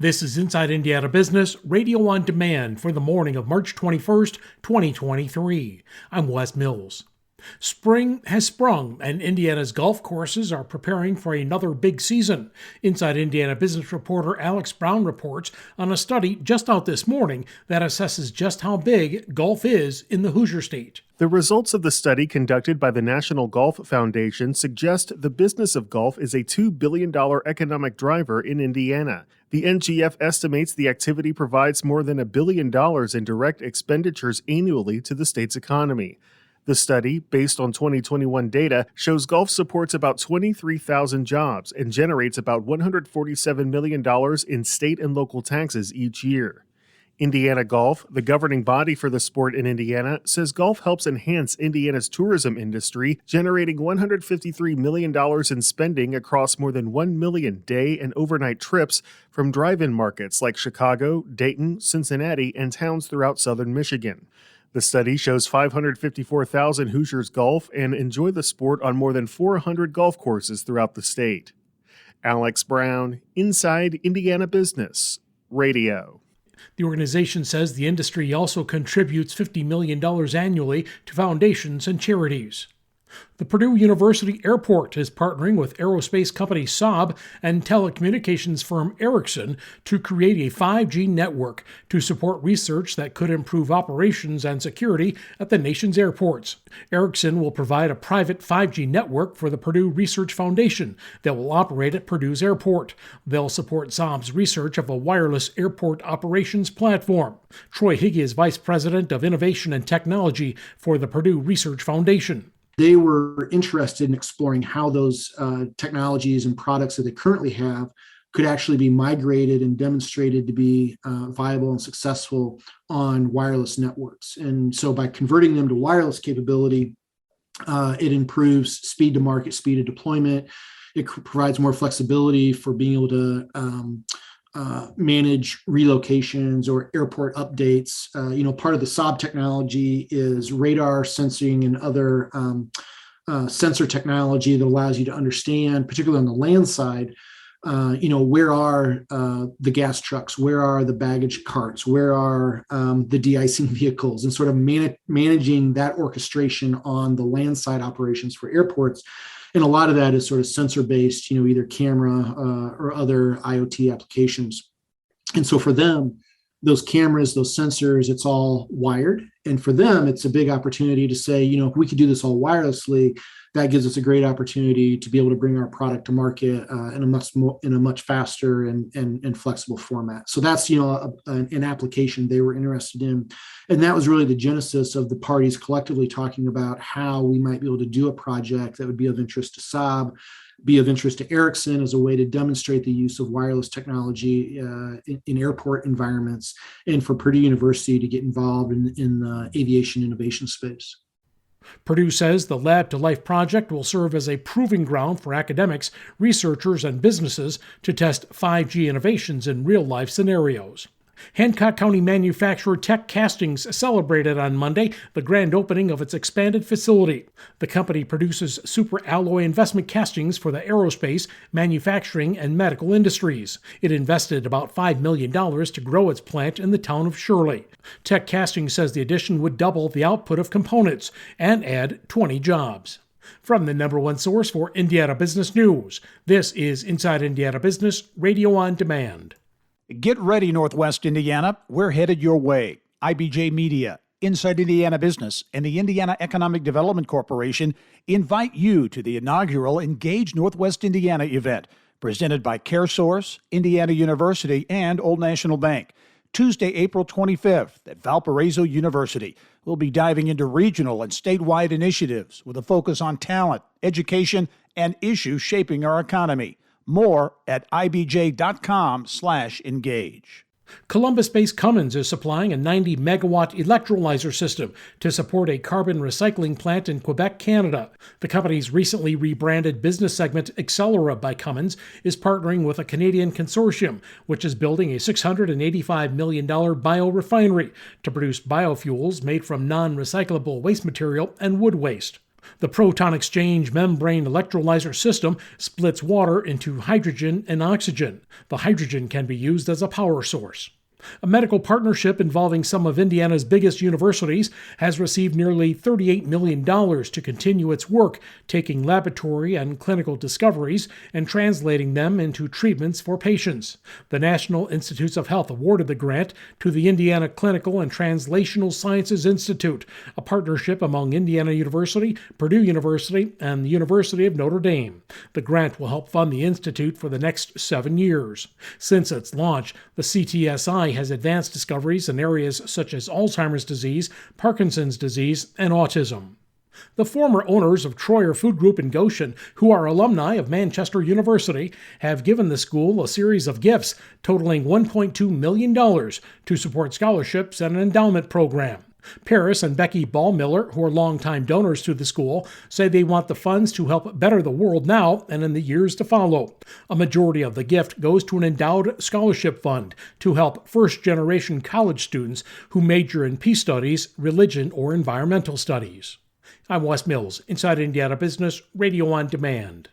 This is Inside Indiana Business, radio on demand for the morning of March 21st, 2023. I'm Wes Mills. Spring has sprung, and Indiana's golf courses are preparing for another big season. Inside Indiana Business reporter Alex Brown reports on a study just out this morning that assesses just how big golf is in the Hoosier State. The results of the study conducted by the National Golf Foundation suggest the business of golf is a $2 billion economic driver in Indiana. The NGF estimates the activity provides more than $1 billion in direct expenditures annually to the state's economy. The study, based on 2021 data, shows golf supports about 23,000 jobs and generates about $147 million in state and local taxes each year. Indiana Golf, the governing body for the sport in Indiana, says golf helps enhance Indiana's tourism industry, generating $153 million in spending across more than 1 million day and overnight trips from drive-in markets like Chicago, Dayton, Cincinnati, and towns throughout southern Michigan. The study shows 554,000 Hoosiers golf and enjoy the sport on more than 400 golf courses throughout the state. Alex Brown, Inside Indiana Business, Radio. The organization says the industry also contributes $50 million annually to foundations and charities. The Purdue University Airport is partnering with aerospace company Saab and telecommunications firm Ericsson to create a 5G network to support research that could improve operations and security at the nation's airports. Ericsson will provide a private 5G network for the Purdue Research Foundation that will operate at Purdue's airport. They'll support Saab's research of a wireless airport operations platform. Troy Higgy is Vice President of Innovation and Technology for the Purdue Research Foundation. They were interested in exploring how those technologies and products that they currently have could actually be migrated and demonstrated to be viable and successful on wireless networks. And so by converting them to wireless capability, it improves speed to market, speed of deployment. It provides more flexibility for being able to manage relocations or airport updates. Part of the Saab technology is radar sensing and other sensor technology that allows you to understand, particularly on the land side, where are the gas trucks, where are the baggage carts, where are the de-icing vehicles, and sort of managing that orchestration on the land side operations for airports. And a lot of that is sort of sensor-based, either camera or other IoT applications. And so for them, those cameras, those sensors, it's all wired. And for them, it's a big opportunity to say, if we could do this all wirelessly, that gives us a great opportunity to be able to bring our product to market in a much faster and flexible format. So that's an application they were interested in, and that was really the genesis of the parties collectively talking about how we might be able to do a project that would be of interest to Saab, be of interest to Ericsson as a way to demonstrate the use of wireless technology in airport environments, and for Purdue University to get involved in the aviation innovation space. Purdue says the Lab to Life project will serve as a proving ground for academics, researchers, and businesses to test 5G innovations in real-life scenarios. Hancock County manufacturer Tech Castings celebrated on Monday the grand opening of its expanded facility. The company produces super alloy investment castings for the aerospace, manufacturing, and medical industries. It invested about $5 million to grow its plant in the town of Shirley. Tech Castings says the addition would double the output of components and add 20 jobs. From the number one source for Indiana business news, this is Inside Indiana Business, Radio on Demand. Get ready, Northwest Indiana. We're headed your way. IBJ Media, Inside Indiana Business, and the Indiana Economic Development Corporation invite you to the inaugural Engage Northwest Indiana event, presented by CareSource, Indiana University, and Old National Bank. Tuesday, April 25th at Valparaiso University. We'll be diving into regional and statewide initiatives with a focus on talent, education, and issues shaping our economy. More at ibj.com/engage. Columbus-based Cummins is supplying a 90-megawatt electrolyzer system to support a carbon recycling plant in Quebec, Canada. The company's recently rebranded business segment Accelera by Cummins is partnering with a Canadian consortium, which is building a $685 million biorefinery to produce biofuels made from non-recyclable waste material and wood waste. The proton exchange membrane electrolyzer system splits water into hydrogen and oxygen. The hydrogen can be used as a power source. A medical partnership involving some of Indiana's biggest universities has received nearly $38 million to continue its work, taking laboratory and clinical discoveries and translating them into treatments for patients. The National Institutes of Health awarded the grant to the Indiana Clinical and Translational Sciences Institute, a partnership among Indiana University, Purdue University, and the University of Notre Dame. The grant will help fund the institute for the next 7 years. Since its launch, the CTSI has advanced discoveries in areas such as Alzheimer's disease, Parkinson's disease, and autism. The former owners of Troyer Food Group in Goshen, who are alumni of Manchester University, have given the school a series of gifts totaling $1.2 million to support scholarships and an endowment program. Paris and Becky Ballmiller, who are longtime donors to the school, say they want the funds to help better the world now and in the years to follow. A majority of the gift goes to an endowed scholarship fund to help first-generation college students who major in peace studies, religion, or environmental studies. I'm Wes Mills, Inside Indiana Business, Radio on Demand.